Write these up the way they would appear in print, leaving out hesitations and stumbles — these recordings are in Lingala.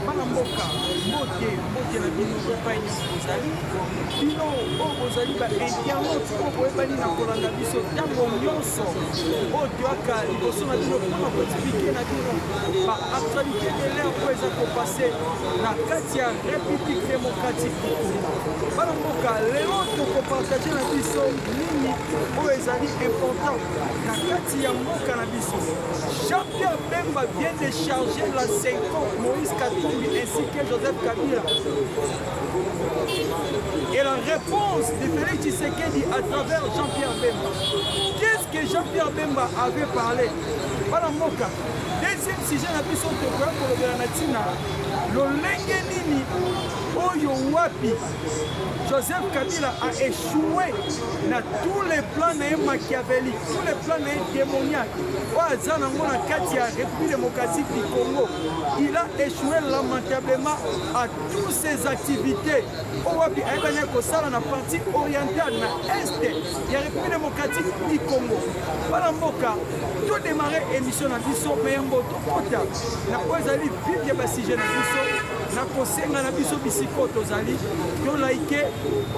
bana mboka mbote na bino epai nyonso bozali bino oyo bozali bainternaute oyo boyebani na kolanda biso ntango nyonso oyo toyaka liboso na bino mpona koexplike na bino baactualité de l'air oyo eza kopase na kati ya république démocratique du Congo. Bana mboka lelo tokopartage na biso nini oyo ezali important na kati ya mboka na biso. Jean-Pierre Bemba vient de charger la 50 Moïse Katumbi ainsi que Joseph Kabila. Et la réponse de Félix Tshisekedi à travers Jean-Pierre Bemba. Qu'est-ce que Jean-Pierre Bemba avait parlé? Bana mboka. Deuxième sujet na biso tokoya kolobela na ntina lolenge nini oyo wapi Joseph Kabila a échoué dans tous les plans machiavéliques, tous les plans démoniaques. La République démocratique du Congo, il a échoué lamentablement à toutes ses activités. Il a la partie orientale, dans l'Est de la République démocratique du Congo. Voilà tout démarrer l'émission de Bisso, mais un beau total. Vivre le sujet de Bisso. Na kosenga na biso bisiko tozali to liker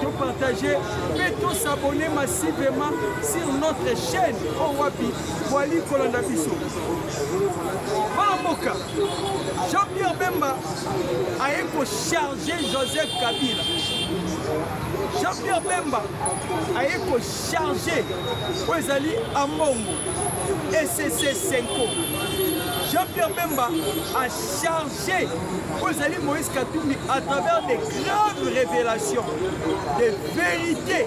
to partager et to s'abonner massivement sur notre chaîne Owapi Wali Kolanda biso. Mboka Jean-Pierre Bemba a chargé Joseph Kabila. Jean-Pierre Bemba a chargé Wezali Ambongo SCC 5. Jean-Pierre Bemba a chargé Ozali Moïse Katumbi à travers des graves révélations, des vérités.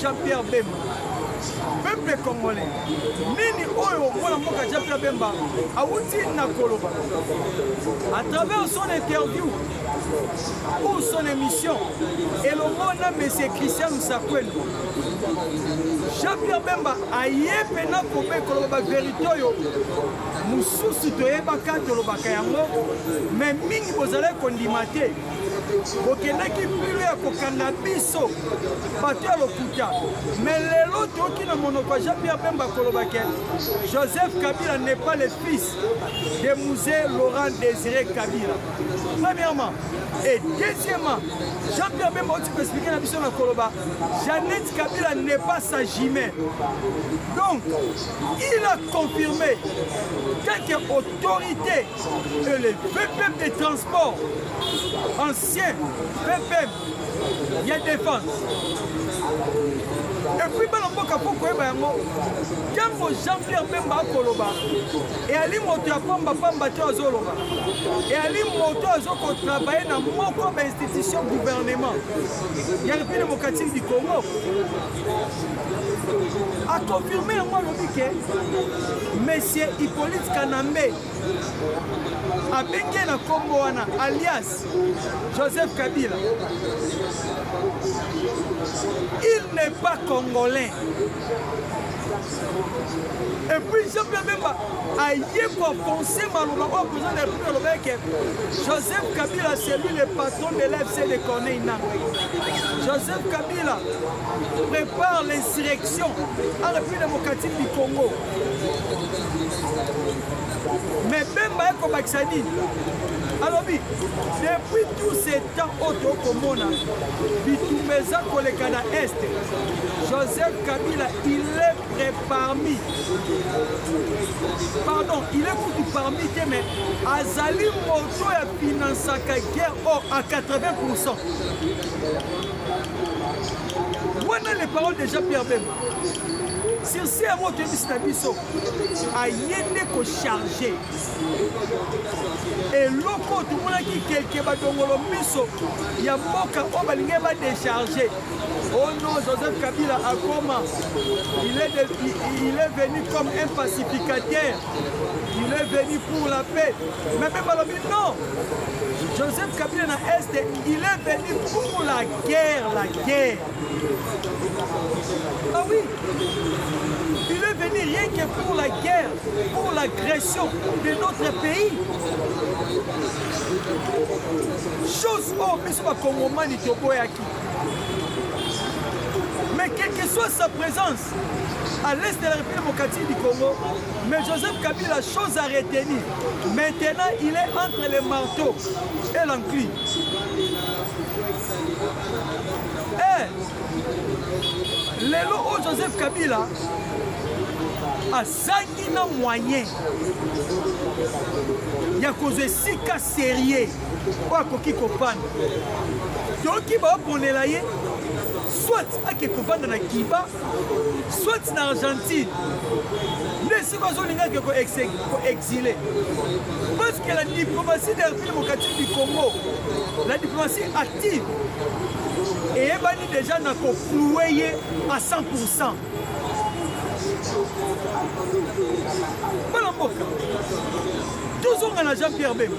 Jean-Pierre Bemba, peuple congolais, nini oyo mwana mboka Jean-Pierre Bemba awuti na koloba à travers son interview ou son émission et le monde M. Christian Mousakwelo. Jean-Pierre Bemba ayepe na kobe koloba vérité oyo mususu toyebaka tolobaka yango mais mingi bozala kondima te okendaki mpilo ya kokanga biso bato ya lokuta mais lelo toki na monoko ya Jean-Pierre Bemba kolobake Joseph Kabila n'est pas le fils de Musée Laurent Désiré Kabila. Premièrement et deuxièmement, Jean-Pierre Bemba tu peux expliquer na biso na koloba Jeannette Kabila n'est pas sa jumelle. Donc il a confirmé quelques autorités et le PPM des transports ancien PPM il y a défense. Et puis Balamboka pourquoi Jambo Jean-Pierre Bemba Koloba et Ali Moto ya Pamba Pamba Tozoloba et Ali Moto Azoko travailler dans moko institution gouvernement. Il y a le pays démocratique du Congo. A confirmé moi le que Monsieur Hippolyte Kanambe a bengue na Kombo wana alias Joseph Kabila. Il n'est pas congolais. Et puis Jean-Pierre Bemba a pensé Maloba au président de la République Joseph Kabila c'est lui le patron de l'FC de Corneille Nangue. Joseph Kabila prépare l'insurrection en République démocratique du Congo. Mais Bemba est comme Axani. Alors oui, depuis tous ces temps auto comona, Bitumbeza Kolekana Est, Joseph Kabila, il est parmi. Pardon, il est parmi, mais Azali Moto a financé la guerre à 80%. Voilà les paroles de Jean-Pierre Bemba. Sur ces mots de Bistabiso, a yéné ko chargé. Et loko tout le monde qui quelque badongolo miso, yamboka obalinge ba décharger. Oh non, Joseph Kabila a comment il est venu comme un pacificateur. Il est venu pour la paix. Mais même à non. Joseph Kabila na Est, il est venu pour la guerre. Ah oui. Il est venu rien que pour la guerre, pour l'agression de notre pays. Chose oh, mais c'est pas comme au Manitoboyaki. Mais quelle que soit sa présence, à l'est de la République démocratique du Congo. Mais Joseph Kabila, chose à retenir, maintenant il est entre le marteau et l'enclume. Et lelo au Joseph Kabila azangi na moyen ya kozwa esika sérieux oyo akoki kopanda toyoki baoponela ye soit ake kovanda na Kiba soit na Argentine nde esika azolingaki koexile parce que la diplomatie de la République démocratique du Congo, la diplomatie active eyebani déjà na koploue ye à 100%. Bana mboka tozonga na Jean-Pierre Bemba.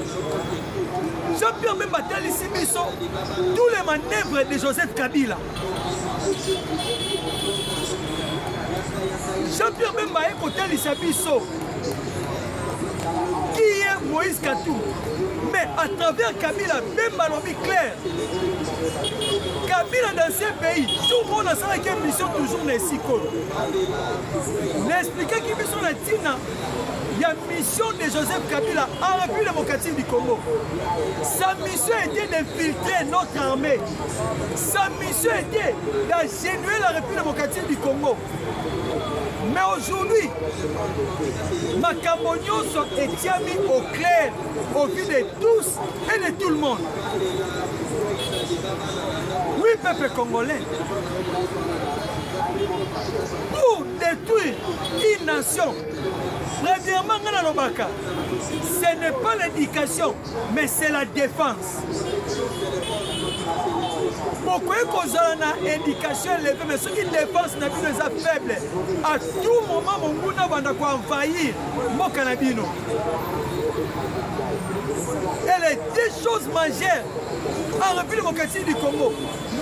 Jean-Pierre Bemba talisi biso tous les manœuvres de Joseph Kabila. Jean-Pierre Bemba est kotalisa biso qui est Moïse Katou. Mais à travers Kabila, Bemba l'a mis clair. Kabila dans ces pays, tout le monde a sa mission toujours dans les Sikolo. N'expliquez qui mission la Tina. Il y a une mission de Joseph Kabila en République démocratique du Congo. Sa mission était d'infiltrer notre armée. Sa mission était d'agénuer la République démocratique du Congo. Mais aujourd'hui, Makambo Nyonso est mis au clair au vu de tous et de tout le monde. Oui, peuple congolais, pour détruire une nation, premièrement, ce n'est pas l'éducation, mais c'est la défense. Pourquoi qu'on a une éducation élevée, mais ceux qui défensent n'a plus des faibles. À tout moment, mon goût va envahir mon canabino. Et les deux choses majeures en République démocratique du Congo.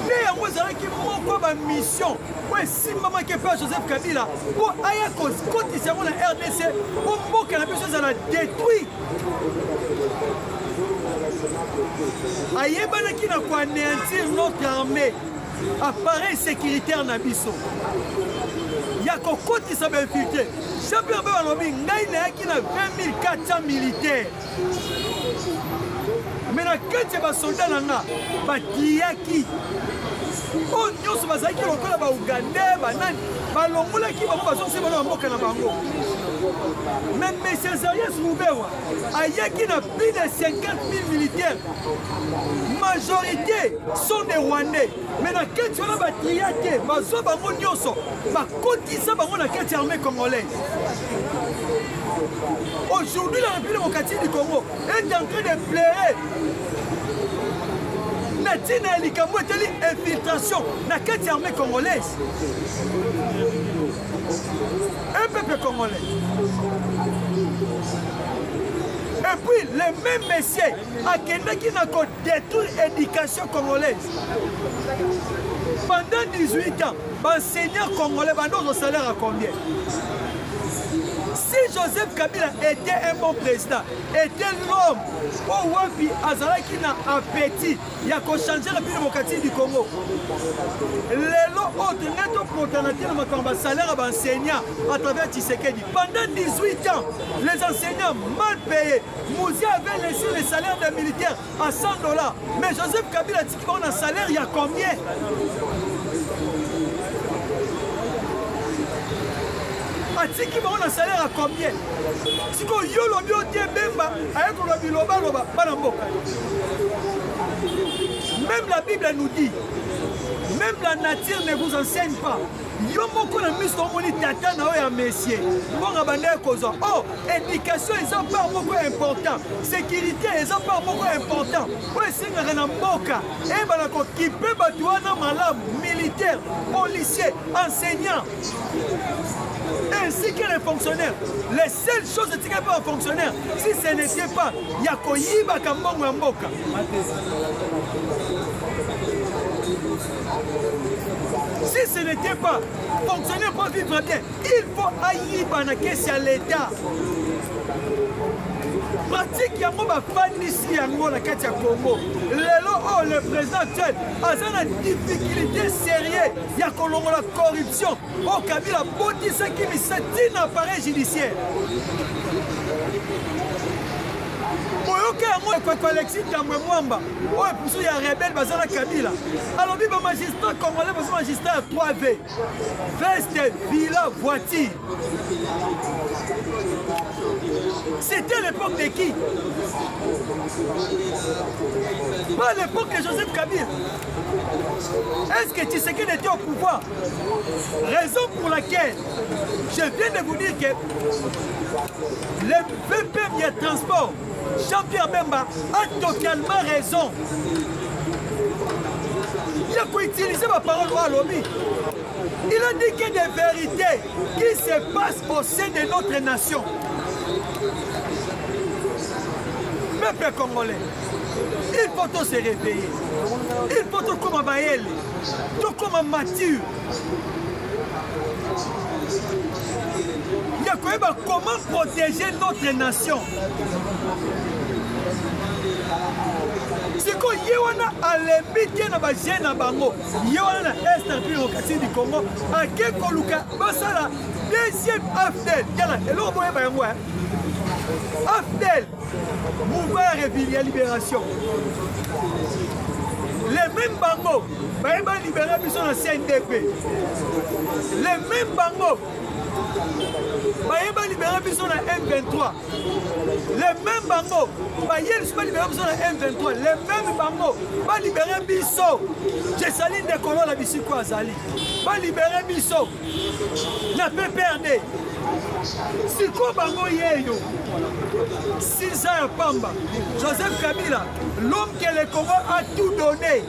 Néanmoins, qui manque ma mission. Oui, si maman qui fait Joseph Kabila, pour Ayakos, quand ils seront la RDC, pour mon cannabis, ça l'a détruit. Ayebana qui n'a pas anéantir notre armée, appareil sécuritaire Nabiso. Il y a beaucoup qui s'est infiltré. Jean-Pierre Bemba qui a 20 400 militaires. Mais quand il y a des soldats, il y a qui oh, nous sommes à qui lokola ba Ougandais, banani, balongola qui va passer c'est bana mboka na bango. Même M. Zarias Roubewa, ayaki na plus de 50 000 militaires. Majorité sont des Rwandais. Mais na kati wana ba triate, bazo bango nyonso, ba kotisa bango na kati armée congolaise. Aujourd'hui la République démocratique du Congo est en train de pleurer. Natina Likambo est une infiltration dans la armée congolaise. Un peuple congolais. Et puis, les mêmes messieurs, à quelqu'un qui n'a qu'à détruire l'éducation congolaise. Pendant 18 ans, l'enseignant congolais va donner son salaire à combien? Si Joseph Kabila était un bon président, était l'homme au Wapi Azara qui n'a appétit, il y a qu'à changer la République démocratique du Congo. Les autres netto proténatés de salaire à enseignants à travers Tshisekedi. Pendant 18 ans, les enseignants mal payés, Mouzi avait laissé les salaires des militaires à 100 $. Mais Joseph Kabila dit qu'il a un salaire, il y a combien? Atiki ba on a salaire à combien? Si ko yolo bio tie Bemba ayeko lo biloba loba bana mboka. Même la Bible nous dit, même la nature ne vous enseigne pas. Yo moko na misto moni tata na oya messieurs. Bonga bande kozo. Oh, éducation ils ont pas beaucoup important. Sécurité ils ont pas beaucoup important. Ouais singa na mboka. E bana ko kipe batuana malamu, militaire, policier, enseignant. Ainsi que les fonctionnaires. Les seules choses qui ne sont pas fonctionnaires, si ce n'était pas Yakoyiba Kambongo Mboka. Si ce n'était pas fonctionnaire pour vivre bien, il faut Aïba na caisse à l'État. pratique yango bafandisi yango na kati ya Congo. Lelo le président actuel aza na difficulté sérieux ya kolongola corruption. Kabila botisaki misati na appareil judiciaire. Boyoka yango kwa Alexis Tambwe Mwamba oyo pusu ya rebelle bazana Kabila alobi ba magistrat congolais baza magistrat 3V veste villa voiture. C'était l'époque de qui? Pas l'époque de Joseph Kabila. Est-ce que Tshisekedi était au pouvoir? Raison pour laquelle je viens de vous dire que le VP du transport Jean-Pierre Bemba a totalement raison. Il a utilisé ma parole à l'OMI. Il a dit qu'il y a des vérités qui se passent au sein de notre nation. Peuple congolais, il faut se réveiller. Il faut tout comme Baël, tout comme mature. Il y a comment protéger notre nation. C'est que Yewana a l'embité na bagé na bango. Yewana na Est démocratique du Congo. A Kekoluka, basala deuxième AFDEL. Yala, et l'on voit bien moi. AFDEL, mouvement réveillé libération. Les mêmes bangos, bah libéré biso na CNDP. Les mêmes bangos. Bayeba libéré biso na M23. Les mêmes bangos, Bayel soit libéré biso na M23. Les mêmes bangos, ba libéré biso. Je salue des colons la bisiko azali. Ba libéré biso. Na PPRD. Siko bango yeyo. 6 ans à Pamba. Joseph Kabila, l'homme que le Congo a tout donné.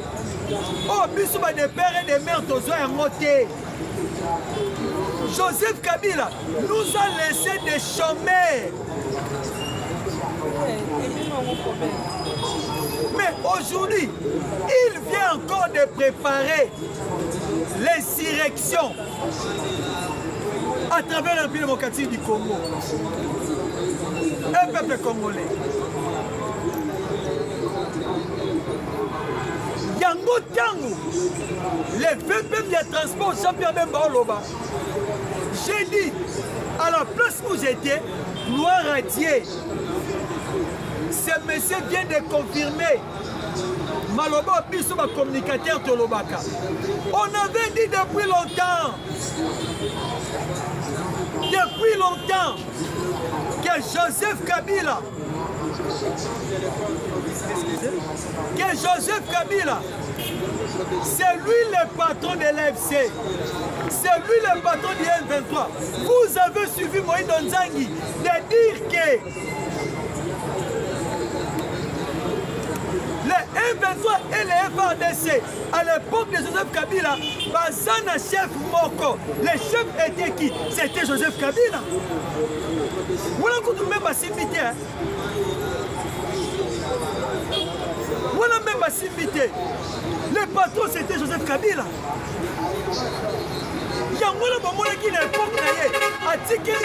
Oh, biso ba de pères et de mères tozo en moté. Joseph Kabila nous a laissé des chômeurs. Mais aujourd'hui, il vient encore de préparer l'insurrection à travers l'Empire démocratique du Congo. Un peuple congolais. Yango Tango, les VP de transport Jean-Pierre Bemba Oloba. J'ai dit, à la place où j'étais, gloire à Dieu. Ce monsieur vient de confirmer. Maloba Bisso, ma communicateur Tolobaka. On avait dit depuis longtemps. Depuis longtemps. Que Joseph Kabila. C'est lui le patron de l'AFC. C'est lui le patron du M23. Vous avez suivi Moïse Nzangi de dire que le M23 et le FARDC, à l'époque de Joseph Kabila, Bazana chef Moko, le chef était qui? C'était Joseph Kabila. Voilà qu'on nous met ma simité. Voilà même ma simité. Le patron c'était Joseph Kabila. Yangola Bamona qui n'est pas créé. A ticket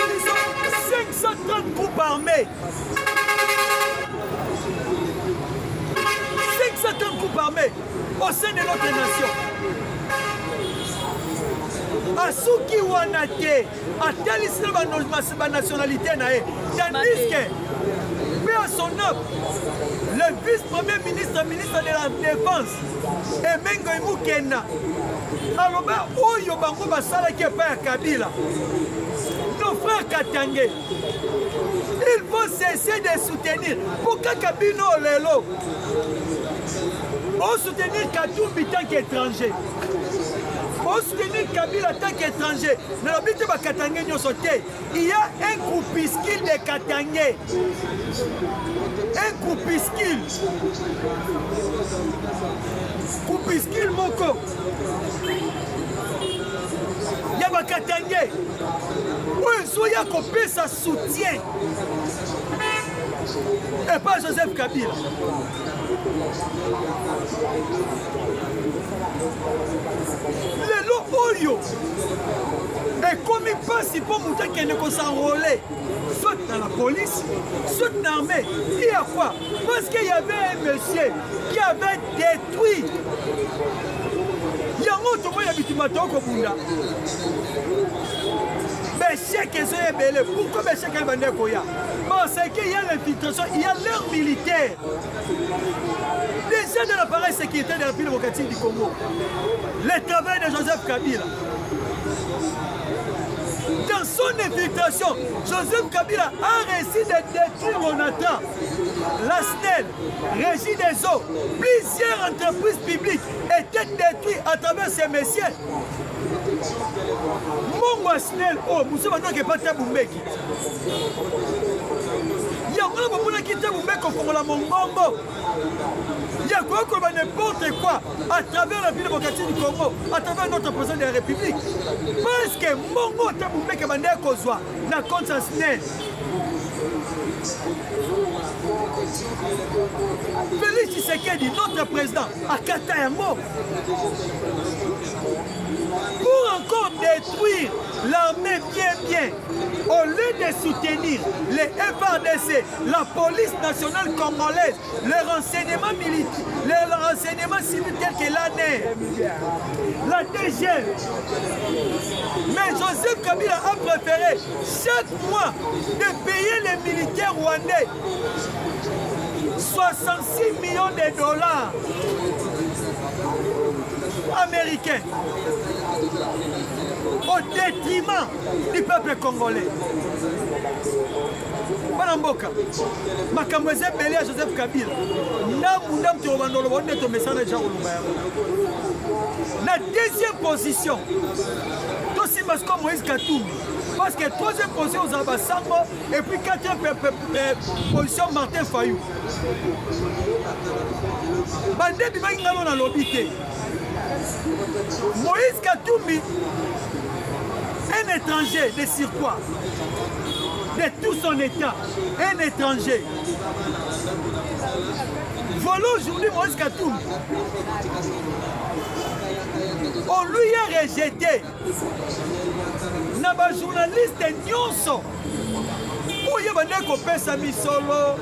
530 groupes armés. 530 groupes armés au sein de notre nation. Asuki Wanate, a tel la nationalité nae. Tandis que, paix à son œuvre, le vice-premier ministre, ministre de la Défense, Emengo Imukena, aloba oyo bango basala qui est pas à Kabila. Nos frères Katangé, il faut cesser de soutenir. Pourquoi Kabino Lelo? Pour soutenir Katumbi tant qu'étranger. Pour soutenir Kabila tant qu'étranger. Il y a un groupuscule de Katangé. Un groupuscule. Groupuscule Moko. Il y a Katangé. Oui, soyez coupé sa soutien. Et pas Joseph Kabila. Lelo Oyo. Et comme il passe, il faut montrer qu'il ne peut s'enrôler. soit dans la police, soit dans l'armée. Il y a quoi? Parce qu'il y avait un monsieur qui avait détruit. Il y a un autre moyen d'habitude Kobunda. Mais chèque est belé. Pourquoi mais chèque est bandé Koya? Parce qu'il y a l'infiltration, il y a l'heure militaire. Déjà dans l'appareil sécuritaire de la République démocratique du Congo. Le travail de Joseph Kabila. Dans son infiltration, Joseph Kabila a réussi de détruire Onatra, la SNEL, Régie des eaux. Plusieurs entreprises publiques étaient détruites à travers ces messieurs. Mon SNEL, oh, vous savez que pas Tabumbeki. Il y a un qui Tabumbeki au la Mongongo. Il y a quoi comme n'importe quoi à travers la ville démocratique du Congo, à travers notre président de la République. Parce que Mongo Tabumbeki Bandé Kozwa n'a compte sa SNEL. Félix Tshisekedi, notre président, a Katayango. Pour encore détruire l'armée bien, au lieu de soutenir les FARDC, la police nationale congolaise, les renseignements militaires, les renseignements civils tels que l'ANR, la DGL. Mais Joseph Kabila a préféré chaque mois de payer les militaires rwandais 66 millions de dollars américains au détriment du peuple congolais. Banamboka, makambo eza belé à Joseph Kabila. Ndam to bandolo bonde to mesana ja olumba. La deuxième position, Tossi Masko Moïse Katumbi. Parce que troisième position aux Abasango et puis quatrième position Martin Fayou. Bandé Bimangalo na lobité. Moïse Katumbi, un étranger de surcroît, de tout son état, un étranger. Voilà aujourd'hui Moïse Katumbi. On lui a rejeté. Naba journaliste nyonso. Oye bande ko pesa misolo.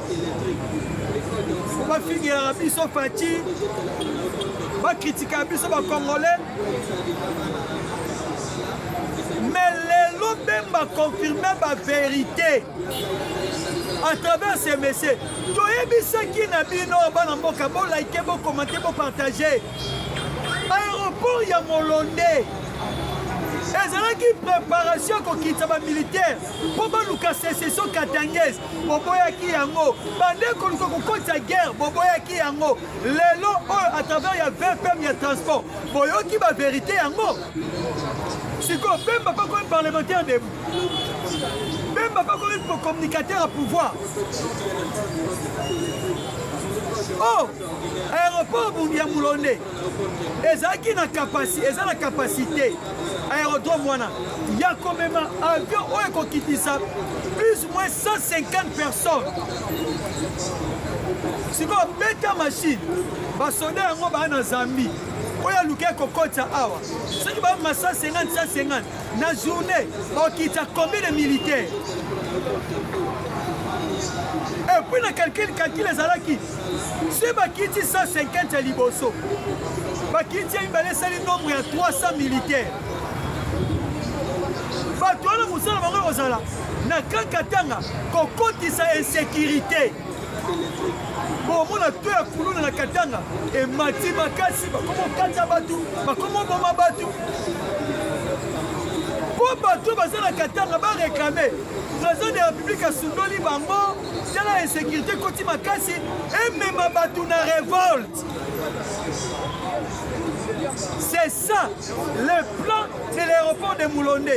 Ba fingira biso Fati. Ba critiquer biso ba congolais. Mais les Lobemba confirmer la vérité à travers ces messieurs. Toyebi ce qui n'a bino bana mboka bo liker, bo commenter, bo partager. Aéroport ya Molonde. Ezalaki préparation kokitsa ba militaire po baluka sécession katangaise boboyaki yango bande koluka kokotsa guerre boboyaki yango lelo oyo à travers ya VPM ya transport boyoki ba vérité yango siko Bemba pas comme parlementaire debout Bemba pas comme communicateur à pouvoir. Oh, aéroport Bundia Moulonde, ezaki na capacité, aérodrome wana, il y a quand même un avion qui plus ou moins 150 personnes. Si vous avez une machine, vous avez une Zambie, vous avez un awa. Si vous avez 150, dans la journée, vous avez combien de militaires? Et puis, on calcule les alaki. Si vous 150 à Liboso, vous avez le nombre de 300 militaires. Vous avez insécurité. Bon, on a tout à Koulou dans la Katanga. Et Mati Makasi, comment Katabatu, comment Bomabatu. Pour Batou, la Katanga va réclamer. Président de la République a Soundoli Bango, c'est la insécurité Koti Makasi, et même Batou na révolte. C'est ça, le plan de l'aéroport de Moulonde.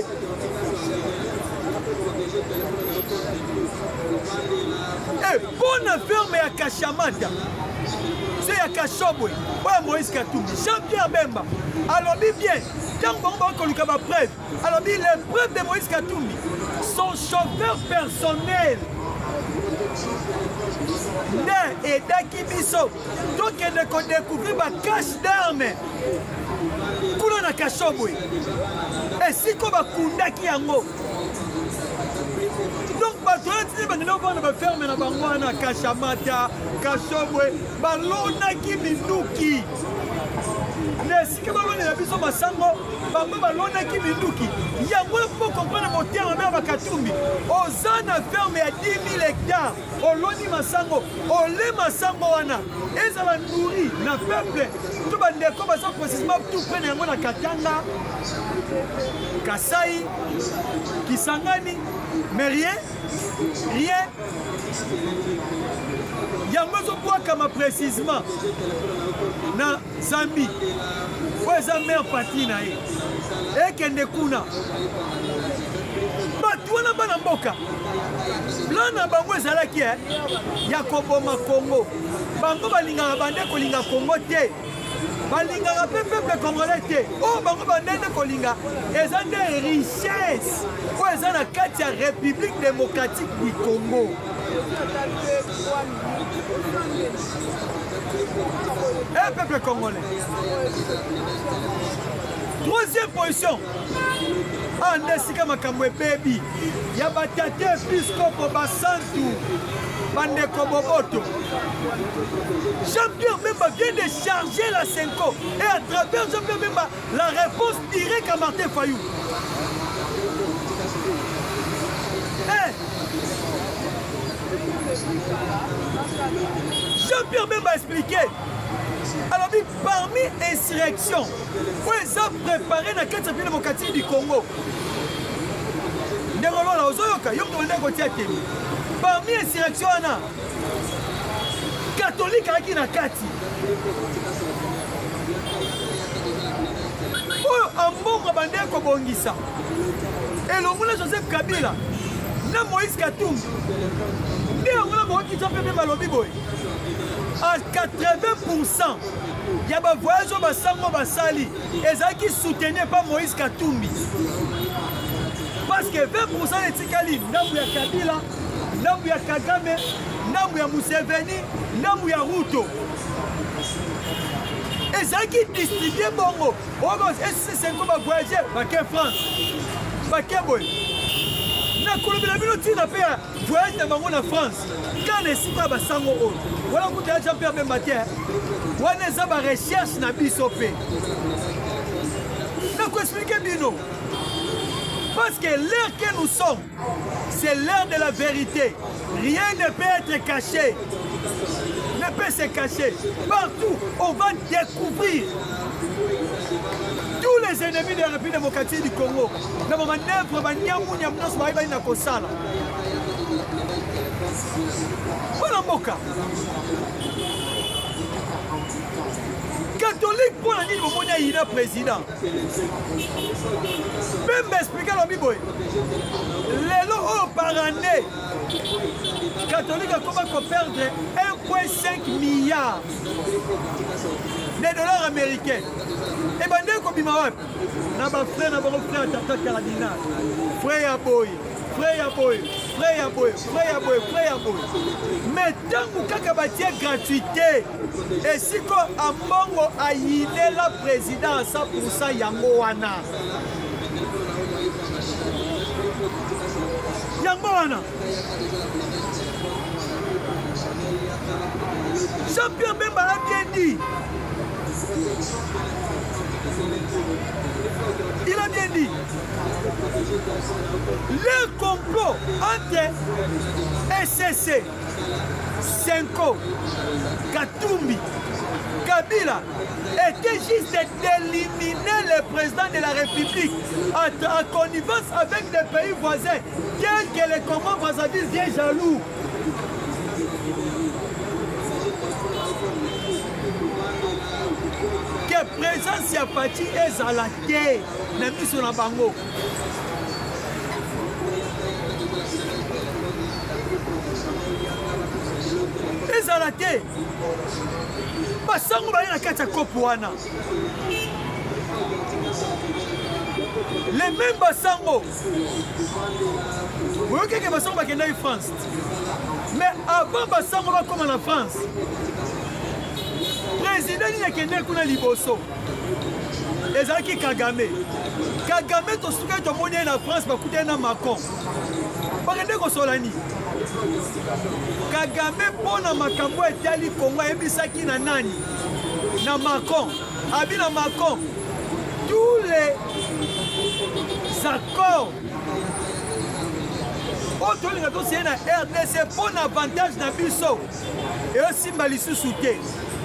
Et bonne ferme à Kachamata, c'est à Kachobwe, ouais Moïse Katumbi, Jean-Pierre Bemba. Alors bien, tant qu'on a preuve, alors les preuves de Moïse Katumbi, son chauffeur personnel, Né et Dakibiso, donc il a découvert ma cache d'armes. Koulana Kachobwe. Et si on a Kundaki Yango. Donc, batolati bangina ovanda baferme na bango wana Kashamata Kashobwe balonaki minduki na esika balonela biso masango bango balonaki minduki yango po comprendre motema mea bakatumbi oza na ferme ya 10 000 hectares oloni masango ole masango wana ezala nourri na peuple to bandeko baza précisément tout près na yango na Katanga Kasai Kisangani mais rien yango ezobwakama précisément na Zambie oyo eza mare patrie na ye ekende kuna bato wana bana mboka plan na bango ezalaki ya koboma Congo bango balingaka bande kolinga Congo te balingaka mpe peuple congolais te oyo bango bandende kolinga eza nde richesse oyo eza na kati ya République démocratique du Congo. Un peuple congolais. Troisième position. Andesika makambo ebebi ya batate episcopo basantu bandeko boboto. Jean-Pierre Bemba vient de charger la Senko et à travers Jean-Pierre Bemba la réponse directe à Martin Fayou. Jean-Pierre Bemba a expliqué. Alors, parmi insurrections, où ils ont préparé la quête démocratique du Congo, parmi insurrections, catholique qui na kati. En bon bandé Kobongisa. Et le moulin Joseph Kabila, na Moïse Katumbi. À 80%, il y a des voyages au Bassango Bassali et ça qui soutenaient pas Moïse Katumbi. Parce que 20% de Tikali, Namouya Kabila, Namouya Kagame, Namouya Museveni, Namouya Ruto. Et ça qui distribuait Bongo. Et c'est comme un voyage, Baké France, Baké Boy. Na kolobela bino tina pe voyage na bango na France quand esika basango oyo wala kuta Jean-Pierre Bemba te wana eza ba recherche na biso pe na ko expliquer bino parce que l'heure que nous sommes c'est l'heure de la vérité, rien ne peut être caché, ne peut se cacher. Partout on va découvrir tous les ennemis de la République démocratique du Congo. Dans mon manœuvre, catholique pour la nuit, il est président. Même m'expliquer la Bible. Les lots par année, catholique a comment perdre 1,5 milliard de dollars américains. Et bien, dès qu'on bima wap, na ba frère, na ba frère Tata Cardinal, frère boy, frère boy, frère boy, frère boy, frère boy. Mais tant que kakabatie gratuité, et si ko ambongo a yine la président à 100% yango wana. Yango wana. Jean-Pierre Bemba a bien dit. Il a bien dit, le complot entre SSC, Senko, Katumbi, Kabila était juste d'éliminer le président de la République en connivence avec des pays voisins, tels que les Congo Brazzaville bien jaloux. Présence ya parti ezala te na miso na bango. Ezala te. Basango baye na kati ya kopo wana. Les mêmes basango. Vous voyez que basango bakenda en France. Mais avant basango ba comme en France. Président il a kende kuna liboso ezalaki Kagame to suka to moni na France ba kuta na Macron bakende kosolani Kagame pona makambo etali Congo ebisaki na nani na Macron abi na Macron tous les accords otolinga toseye na RDC pona avantage na biso eosimba lisusu te.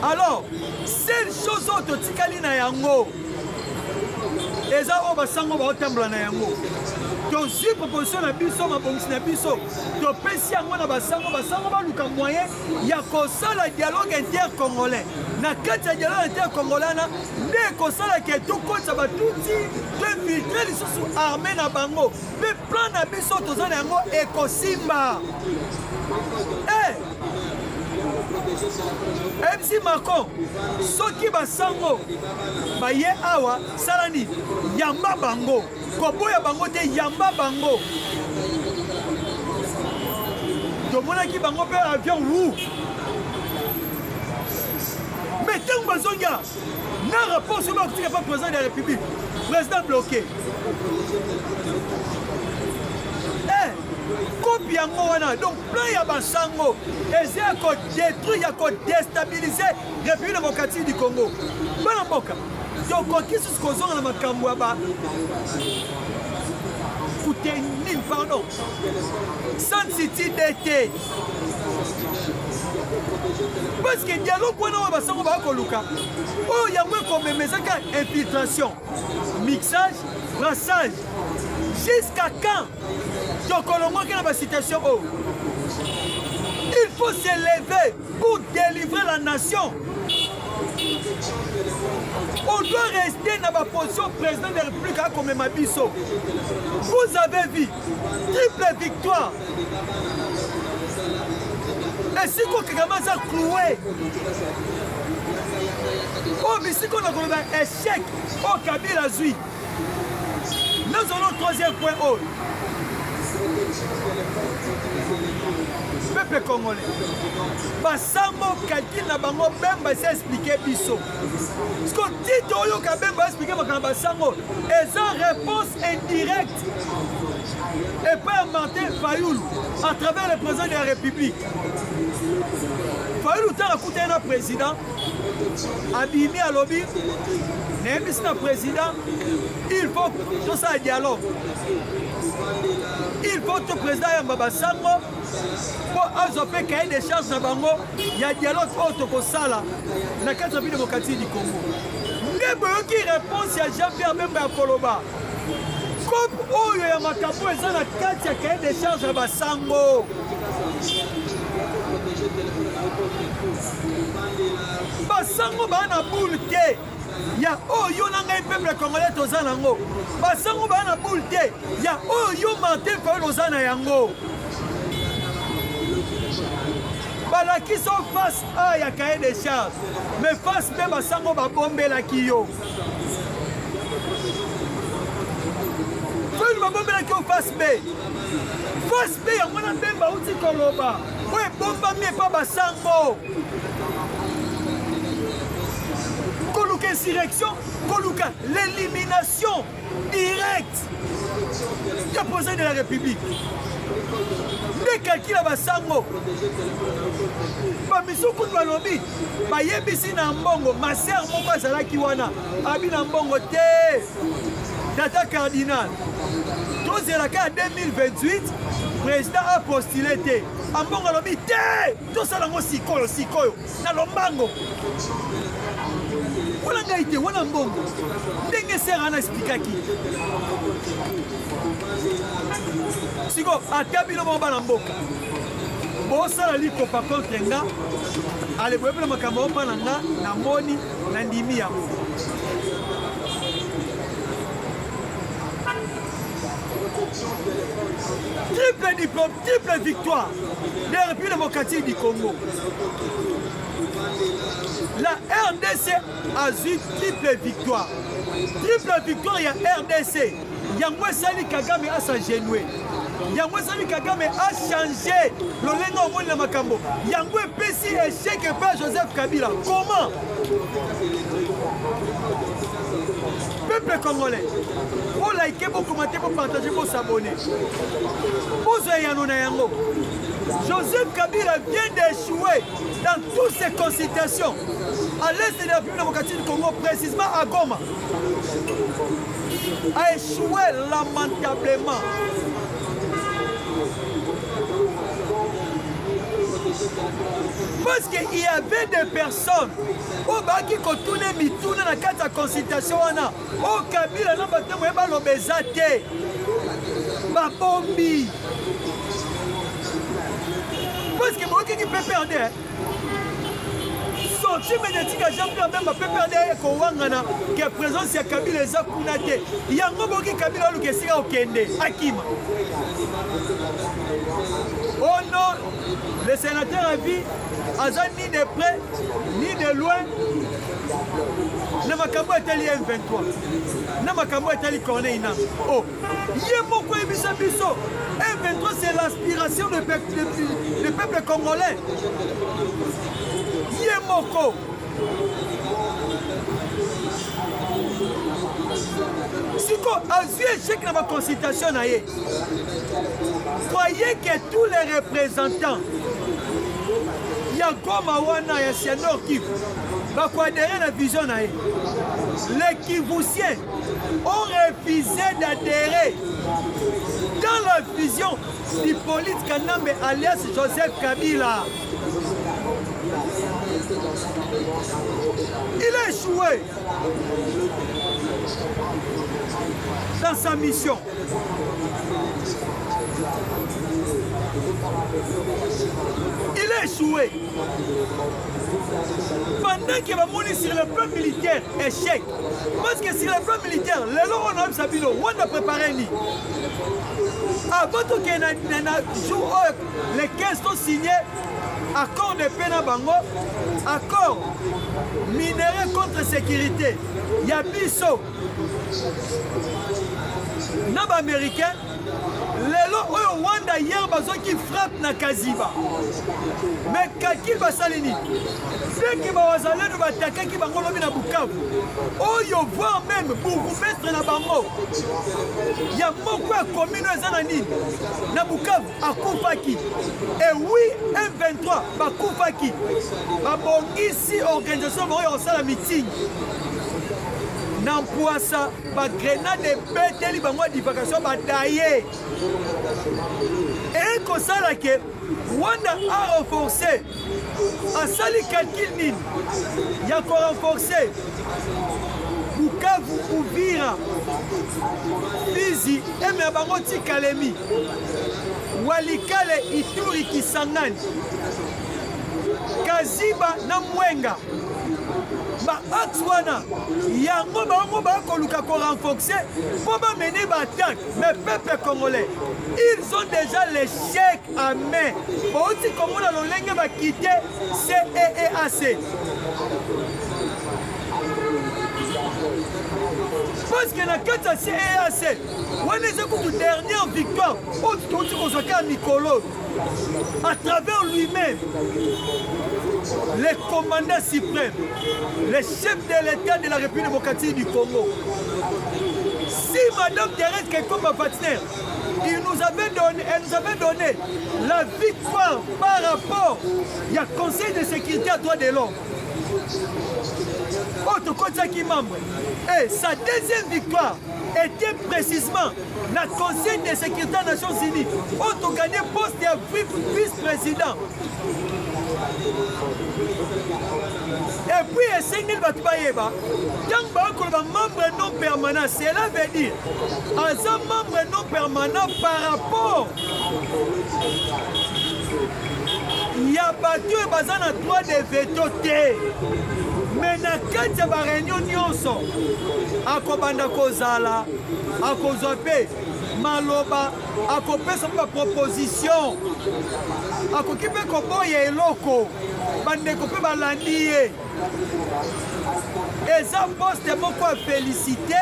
Alors seule chose oyo totikali na yango eza oyo basango baotambola na yango. Tozwi proposition na biso mabongisi na biso topesi yango na basango baluka moyen ya kosala dialogue intercongolais. Na kati ya dialogue intercongolais na nde ekosala ke tokotisa batuti toinfiltre lisusu armée na bango mpe plan na biso toza na yango ekosimba. MC Macron soki basango baye awa salani yamba bango koboya bango te yamba bango tomonaki bango mpe avion wu mais ntango bazongia na rapport soki bakotika pa président de la république président bloqué kopi yango wana donc plan ya basango eza ya kodétruire ya kodéstabiliser république démocratique du Congo. Bana mboka tokoki susu kozonga na makambo ya ba kutenini pardon Sun City d'été parce que dialogue wana wa basango bakoluka oyo yango ekomemezaka infiltration mixage brassage jusqu'à quand tokolongwaki na basitation oyo il faut s'élever pour délivrer la nation. On doit rester dans la position président de la République à comme Mabiso. Vous avez vu triple victoire. Et si on commence à clouer, oh mais si on a un échec au Kabila Zui, nous avons troisième point haut. Peuple congolais basango calcul na bango bemba esi expliqué biso parce que titre oyo kabemba expliqué makambo basango eza réponse indirecte et pas Martin Fayulu à travers le président de la République. Fayulu tant akutana na président abimi alobi nayebisi na président il faut tosala un dialogue. Il faut que le président yamba basango pour azoper cahier des charges na bango ya dialogue auto ko sala na kati ya démocratique du Congo. Ndebo yoki réponse ya Jean-Pierre Bemba ya koloba. Comme oyo ya makambo eza na kati ya cahier des charges ya basango. Basango bana boule te. Ya oyo na ngai peuple congolais toza nango. Basango bana boule te. Ya oyo Martin Fayulu oza na yango. Balaki so face A ya cahier des charges. Mais face B basango babombelaki yo. Fayulu babombelaki yo face B. Face B yango na Bemba uti koloba. Oye bomba mie pa basango. Koluka insurrection, Koluka l'élimination directe du président de la République. Dès calcul à Basango, Bamiso Koutbalobi, Bayebisi Nambongo, ma sœur Moko Zalaki Wana, Abi Nambongo Te, Data Cardinal. Tous les cas 2028, président a postulé Te. Ambongo Lobi Te, tout ça là, Sikoyo, Nalombango. Wana ngaite wana mbongo ndenge sera na explikaki siko atabilo bomba na mboka bosala liko par contre nga ale boyebela makambo opa na nga na moni na ndimi yango triple victoire de la République démocratique du Congo. La RDC a eu triple victoire. Triple victoire, il y a RDC. Yango Sali Kagame a s'engenoué. Yango Sali Kagame a changé le lengo au monde de Makambo. Yango Pessi échec par Joseph Kabila. Comment? Peuple congolais, pour liker, pour commenter, pour partager, pour s'abonner. Pour Yango. Joseph Kabila vient d'échouer dans toutes ses consultations à l'est de la République démocratique du Congo, précisément à Goma. A échoué lamentablement. Parce qu'il y avait des personnes qui contournaient Mitouna dans la consultation. Au Kabila, n'a pas de l'obésité. Ma bombi. Parce que moi qui peut perdre. Sorti médiatique à Jean-Pierre Bemba peut perdre que la présence de Kabila est Zakunate. Il y a un moment qui Kabila qui est au Kende. Akima. Oh non, le sénateur a vu Azan ni de près, ni de loin. Namakambo est allé M23. Namakambo est allé Corneille. Oh, Yemoko et Bisso. M23, c'est l'aspiration du peuple congolais. Yemoko. Si on a vu échec dans ma consultation, croyez que tous les représentants, il y a Gomawana, il y a Sianor Kivu, va adhérer à la vision. Les Kivusiens ont refusé d'adhérer dans la vision du politique Kanambe alias Joseph Kabila. Il a échoué dans sa mission. Il a échoué. Pendant qu'il va mourir sur le plan militaire, échec. Parce que sur le plan militaire, les lois on a Sabino, on a préparé ni. Avant que les 15 sont signés, accord de paix na bango, accord minéraux contre sécurité. Il y a biso. Naba américain, les lois au Rwanda hier qui frappe na Kaziba. Mais Kakil Basalini, ceux qui vont attaquer qui vont na Bukavu. Oh yo voit même pour vous mettre na bango. Il y a beaucoup de communes na Bukavu à Koufaki. Et oui, M23 ba Koufaki. Ba ici organisation va la meeting. Nampoasa, ba grenade beteli bango divagation ba daye. Et comme ça là que Rwanda a renforcé. A sali Kakil il y a encore renforcé. Bukavu Uvira Fizi et bango ti Kalemi. Walikale Ituri Kisangani. Kaziba na Mwenga. Ba Atswana, yango bango ba koluka ko renforcer pour ba mener ba attaque. Mais peuple congolais, ils ont déjà l'échec à main. Pour aussi comme on a l'olenge va quitter CEEAC. Parce que la carte à CEEAC, on est une dernière victoire. On Nicolo à travers lui-même. Les commandants suprêmes, les chefs de l'État de la République démocratique du Congo. Si Mme Thérèse Kekomba Fatner, elle nous avait donné la victoire par rapport au Conseil de sécurité à droit de l'homme. Autre côté qui membre. Et sa deuxième victoire était précisément le Conseil de sécurité des Nations Unies. Autre gagné poste de vice-président. Et puis, 5 000 Batbayeba, tant que membre non permanent, cela veut dire, un membre non permanent par rapport, il y a battu et bazan à droit de veto. Mais na kati ya ba réunion nyonso akobanda kozala akozwa pe maloba akopesa ba proposition akoki pe koboya eloko bandeko pe balandi ye eza poste moko ya félicité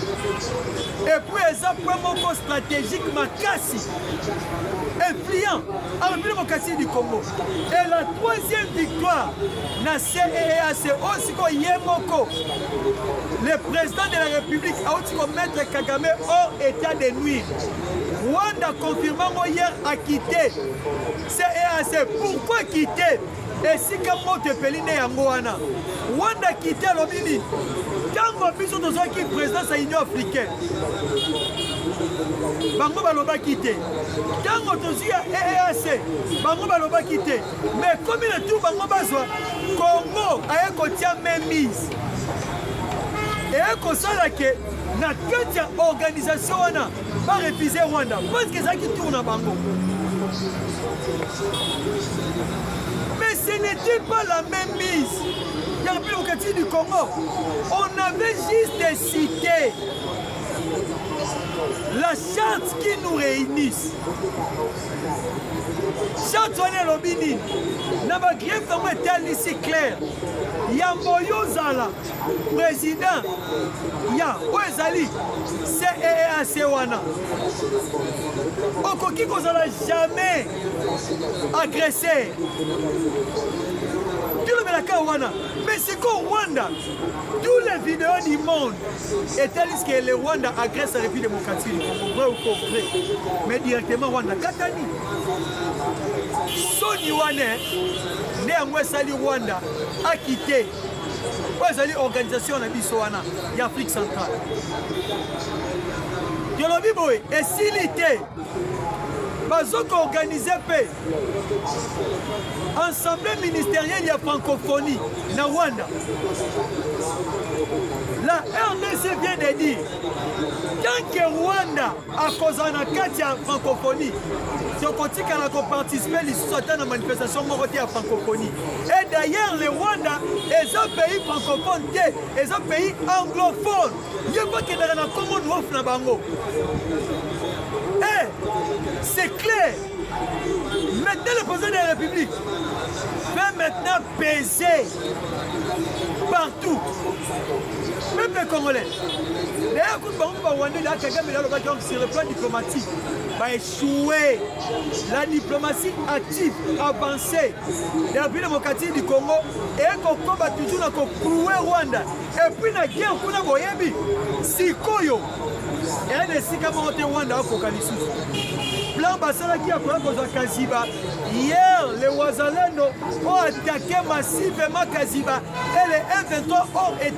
Et puis eza point moko stratégique makasi influent en République démocratique du Congo. Et la troisième victoire na CEAC aussi ko yemoko. Le président de la République a aussi mettre Kagame hors état de nuire. Rwanda confirmant hier a quitté CEAC. Pourquoi quitter? Et si comme moto peline yango wana Rwanda quitté l'obini tango biso tozo ki président de l'Union africaine bango baloba quitté tango tozo ya EAC bango baloba quitté mais comme le tout bango bazwa Congo aye kotia même mise et ko sala ke na kati ya organisation wana ba refuser Rwanda parce que ça qui tourne bango. Mais ce n'était pas la même mise. Il y a plus au quartier du Congo. On avait juste cité la charte qui nous réunisse. Charte Wane Lobini. N'a grève comme tel ici clair. Yamboyo Zala, président. Ya Oezali, CEAC Wana. Okoki Kozala jamais agressé. Tout le monde mais c'est qu'au Rwanda, tous les vidéos du monde établissent que le Rwanda agresse la République démocratique du Congo, vrai ou concret. Mais directement Rwanda, Katani. Soni Wane, né à Mwesali Rwanda, a quitté. Mwesali organisation na Bissoana, l'Afrique centrale. Yolobi Boy, et s'il était, Bazok organisé paix. Assemblée ministérielle de la francophonie na Rwanda. La RDC vient de dire tant que Rwanda a causé la francophonie, si on continue à participer à la manifestation de la francophonie. Et d'ailleurs, le Rwanda est un pays francophone, est un pays anglophone. Il n'y a pas que dans la Commonwealth na bango. Eh, c'est clair. Maintenant, le président de la République va maintenant peser partout. Même les Congolais. D'ailleurs, sur le plan diplomatique, va échouer. La diplomatie active, avancée de la République démocratique du Congo et qu'on combat toujours dans le Rwanda. Et puis, la guerre, on a Boyebi, Sikoyo. Et elle est si comme on Rwanda au Focalissus. Plan Basala qui a pris Kaziba. Hier, les Wazalendo ont attaqué massivement Kaziba et les M23 ont été